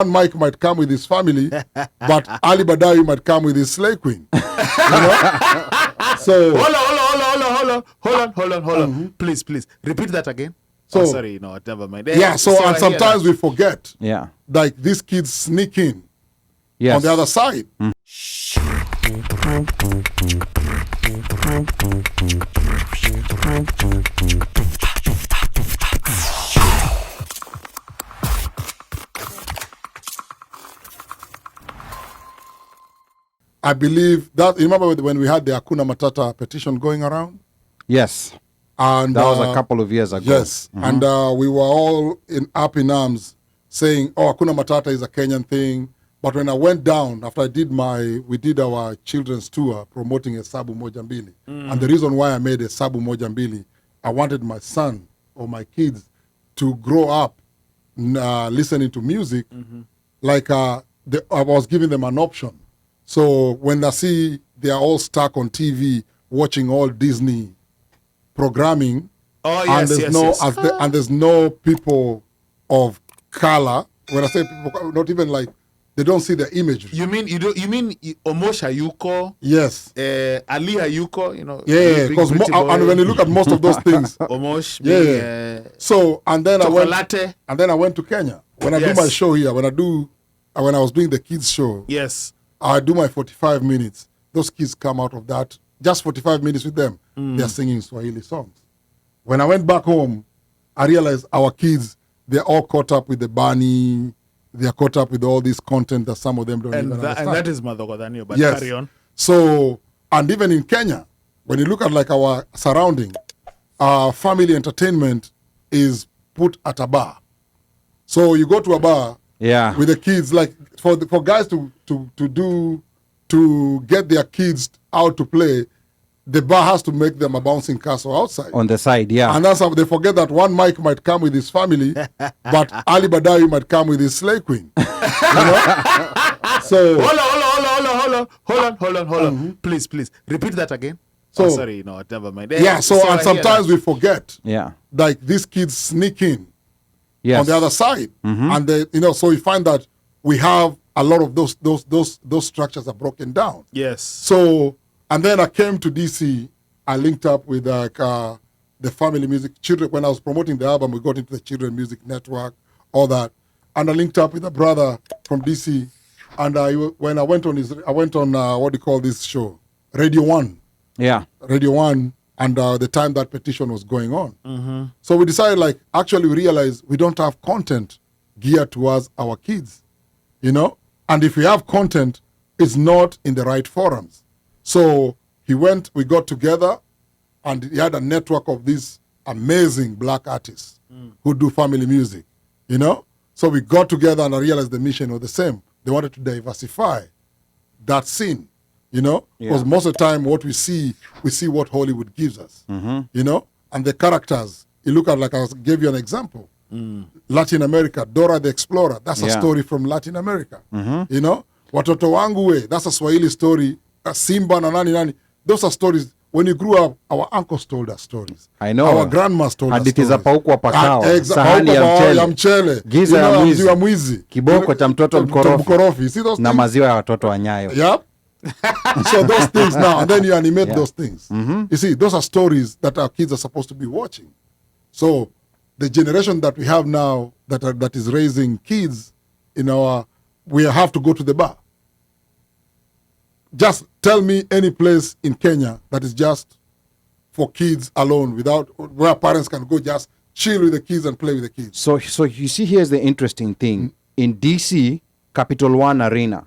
OneMic might come with his family, but Ali Badawi might come with his slave queen. You know? So hold on. Please, repeat that again. So sorry, no, never mind. Yeah, so and sometimes we forget. Yeah. Like these kids sneak in on the other side. I believe that, you remember when we had the Hakuna Matata petition going around? Yes. And that was a couple of years ago. Yes. And we were all up in arms saying, oh, Hakuna Matata is a Kenyan thing. But when I went down, after we did our children's tour promoting a Sabu Moja Mbili. And the reason why I made a Sabu Moja Mbili, I wanted my son or my kids to grow up listening to music. Like I was giving them an option. So when I see they are all stuck on TV watching all Disney programming, and there's no people of color. When I say people, not even like they don't see the imagery. You mean Omosh Ayuko? Yes. Ali Ayuko, you know. Yeah, because and when you look at most of those things, Omosh. So and then Chocolate. I went to Kenya. When I do my show here, when I was doing the kids show. Yes. I do my 45 minutes. Those kids come out of that, just 45 minutes with them. They're singing Swahili songs. When I went back home, I realized our kids, they're all caught up with the Bani. They're caught up with all this content that some of them don't even understand. And that is Madhogodhanio, but yes. Carry on. So, and even in Kenya, when you look at like our surrounding, family entertainment is put at a bar. So you go to a bar with the kids, like for guys to get their kids out to play, the bar has to make them a bouncing castle outside. On the side, yeah. And that's how they forget that OneMic might come with his family, but Ali Badawi might come with his slave queen. You know? So hold on. Please, repeat that again. So sorry, no, never mind. Yeah, so and sometimes we forget. Yeah. Like these kids sneak in on the other side. And they, so you find that we have a lot of those structures are broken down. Yes. So, and then I came to DC. I linked up with the family music children. When I was promoting the album, we got into the Children Music Network, all that. And I linked up with a brother from DC. And when I went on what do you call this show? Radio 1. Yeah. Radio 1. And the time that petition was going on. So we decided, like, actually we realized we don't have content geared towards our kids, you know? And if we have content, it's not in the right forums. So we got together, and he had a network of these amazing black artists who do family music, you know? So we got together and I realized the mission was the same. They wanted to diversify that scene, you know? Because most of the time what we see what Hollywood gives us, you know? And the characters, you look at, like I gave you an example, Latin America, Dora the Explorer, that's a story from Latin America, you know? Watoto wangu we, that's a Swahili story, Simba na nani. Those are stories. When you grew up, our uncles told us stories. I know. Our grandmas told us stories. Hadithi za pauku wa pakao, sahani ya mchele, giza ya mwizi, kiboko cha mtoto mkorofi. See those na maziwa ya watoto wa Nyayo. Yep. So those things now, and then you animate those things. You see, those are stories that our kids are supposed to be watching. So the generation that we have now that is raising kids, we have to go to the bar. Just tell me any place in Kenya that is just for kids alone, where parents can go just chill with the kids and play with the kids. So you see, here's the interesting thing. In DC, Capital One Arena,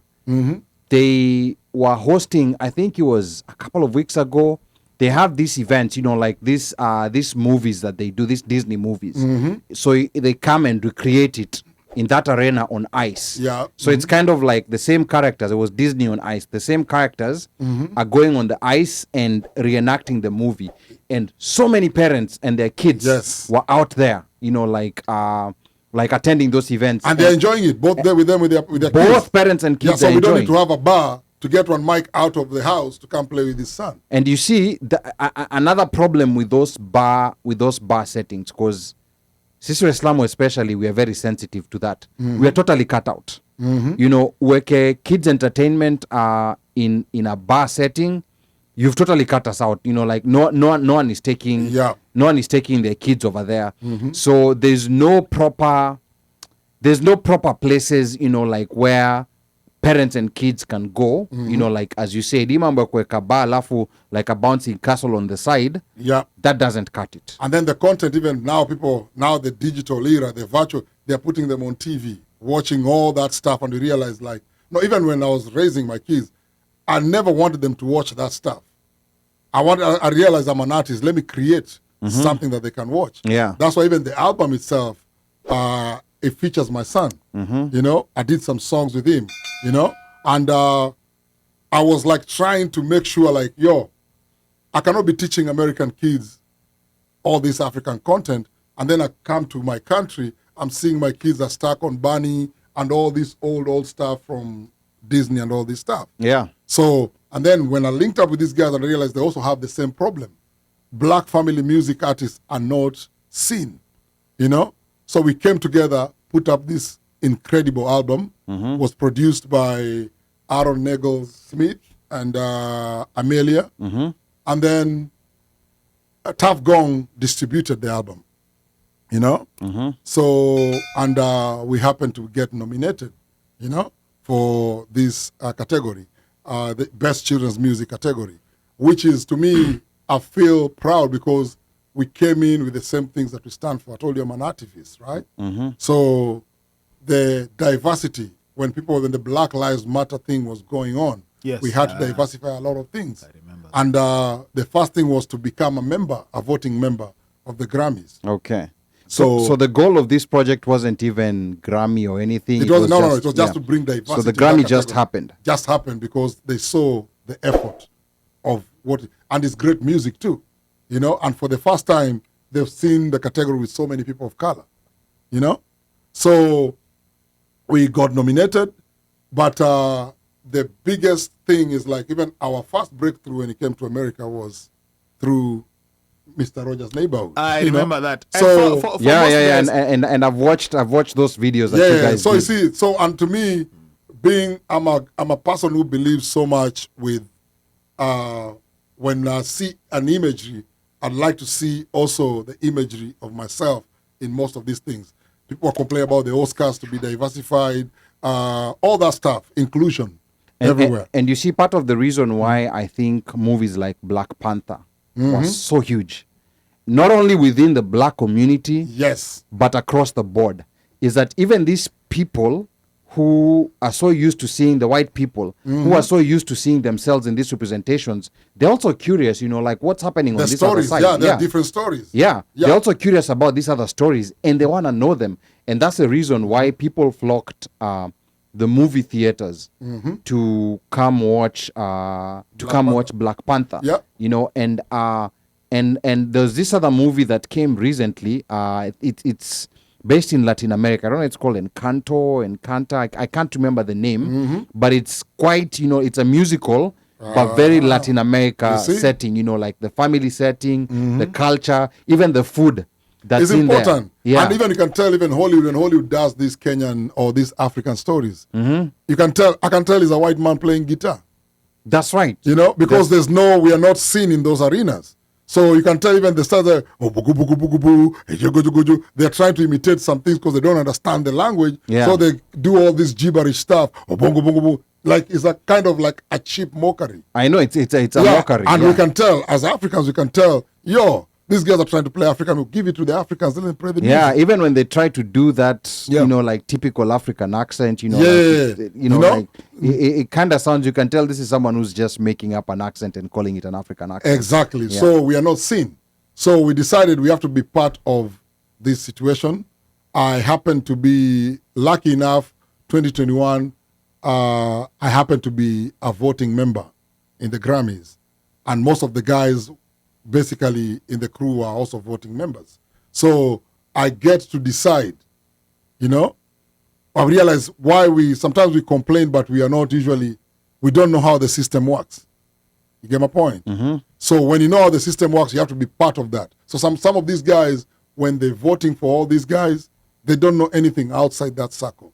they were hosting, I think it was a couple of weeks ago, they have these events, like these movies that they do, these Disney movies. So they come and recreate it in that arena on ice. Yeah. So it's kind of like the same characters. It was Disney on ice. The same characters are going on the ice and reenacting the movie. And so many parents and their kids were out there, like attending those events. And they're enjoying it, both there with them, with their kids. Both parents and kids are enjoying. So we don't need to have a bar to get OneMic out of the house to come play with his son. And you see, another problem with those bar settings, because Sisi Waislamu especially, we are very sensitive to that. We are totally cut out. You know, weke kids entertainment in a bar setting, you've totally cut us out. You know, like no one is taking their kids over there. So there's no proper places, you know, like where parents and kids can go, you know, like as you said, imambo kweka bar alafu like a bouncing castle on the side. Yeah. That doesn't cut it. And then the content, even now, now the digital era, the virtual, they're putting them on TV, watching all that stuff, and you realize, like, no, even when I was raising my kids, I never wanted them to watch that stuff. I realized I'm an artist. Let me create something that they can watch. Yeah. That's why even the album itself, it features my son. You know, I did some songs with him, you know, and I was like trying to make sure, like, yo, I cannot be teaching American kids all this African content, and then I come to my country, I'm seeing my kids are stuck on Bunny and all this old stuff from Disney and all this stuff. Yeah. So, and then when I linked up with these guys, I realized they also have the same problem. Black family music artists are not seen, you know? So we came together, put up this incredible album. Was produced by Aaron Nagel-Smith and Amelia. And then Tough Gong distributed the album, you know? So, and we happened to get nominated, you know, for this category, the Best Children's Music category, which is, to me, I feel proud because we came in with the same things that we stand for. I told you I'm an activist, right? So the diversity, when the Black Lives Matter thing was going on, Yes. we had to diversify a lot of things. I remember. And the first thing was to become a voting member of the Grammys. Okay. So the goal of this project wasn't even Grammy or anything. It was just to bring diversity. So the to that Grammy just category. happened. Just happened because they saw the effort of and it's great music too, you know. And for the first time, they've seen the category with so many people of color, you know. So we got nominated, but the biggest thing is, like, even our first breakthrough when it came to America was through Mr. Rogers' Neighborhood. I you know? remember that. So And for Yeah, most yeah, guys- and I've watched those videos that you guys so did. you see, so, and to me, I'm a person who believes so much with when I see an imagery, I'd like to see also the imagery of myself in most of these things. People are complaining about the Oscars to be diversified, all that stuff, inclusion everywhere. And you see, part of the reason why I think movies like Black Panther was so huge, not only within the black community, Yes. but across the board, is that even these people who are so used to seeing the white people, who are so used to seeing themselves in these representations, they're also curious, you know, like what's happening The on this stories, other side. there are different stories. Yeah, Yeah. they're also curious about these other stories, and they want to know them. And that's the reason why people flocked the movie theaters to come watch Black Panther. Yeah. You know, and there's this other movie that came recently. It's based in Latin America. I don't know. It's called Encanta. I can't remember the name, but it's quite, you know, it's a musical. But very Latin America You see? setting, you know, like the family setting, the culture, even the food that's It's in important. there. Yeah. And even you can tell, even Hollywood, when Hollywood does these Kenyan or these African stories, you can tell, I can tell it's a white man playing guitar, That's right. you know, because we are not seen in those arenas. So you can tell even the stars are, oh, bugu, bugu, bugu, bugu, eh, jogo, jogo, jogo. They're trying to imitate some things because they don't understand the language. Yeah. So they do all this gibberish stuff. Oh, bongo, bongo, bongo. Like, it's a kind of like a cheap mockery. I know it's a mockery. And yeah. we can tell, as Africans, we can tell, yo, these guys are trying to play African. We'll give it to the Africans, then they play the music. Yeah, even when they try to do that, Yeah. you know, like typical African accent, you know, Yeah. like you know, like it kind of sounds. You can tell this is someone who's just making up an accent and calling it an African accent. Exactly. Yeah. So we are not seen. So we decided we have to be part of this situation. I happen to be lucky enough, 2021, I happen to be a voting member in the Grammys. And most of the guys basically in the crew are also voting members. So I get to decide, you know. I realize why sometimes we complain, but we don't know how the system works. You get my point? So when you know how the system works, you have to be part of that. So some of these guys when they're voting for all these guys, they don't know anything outside that circle.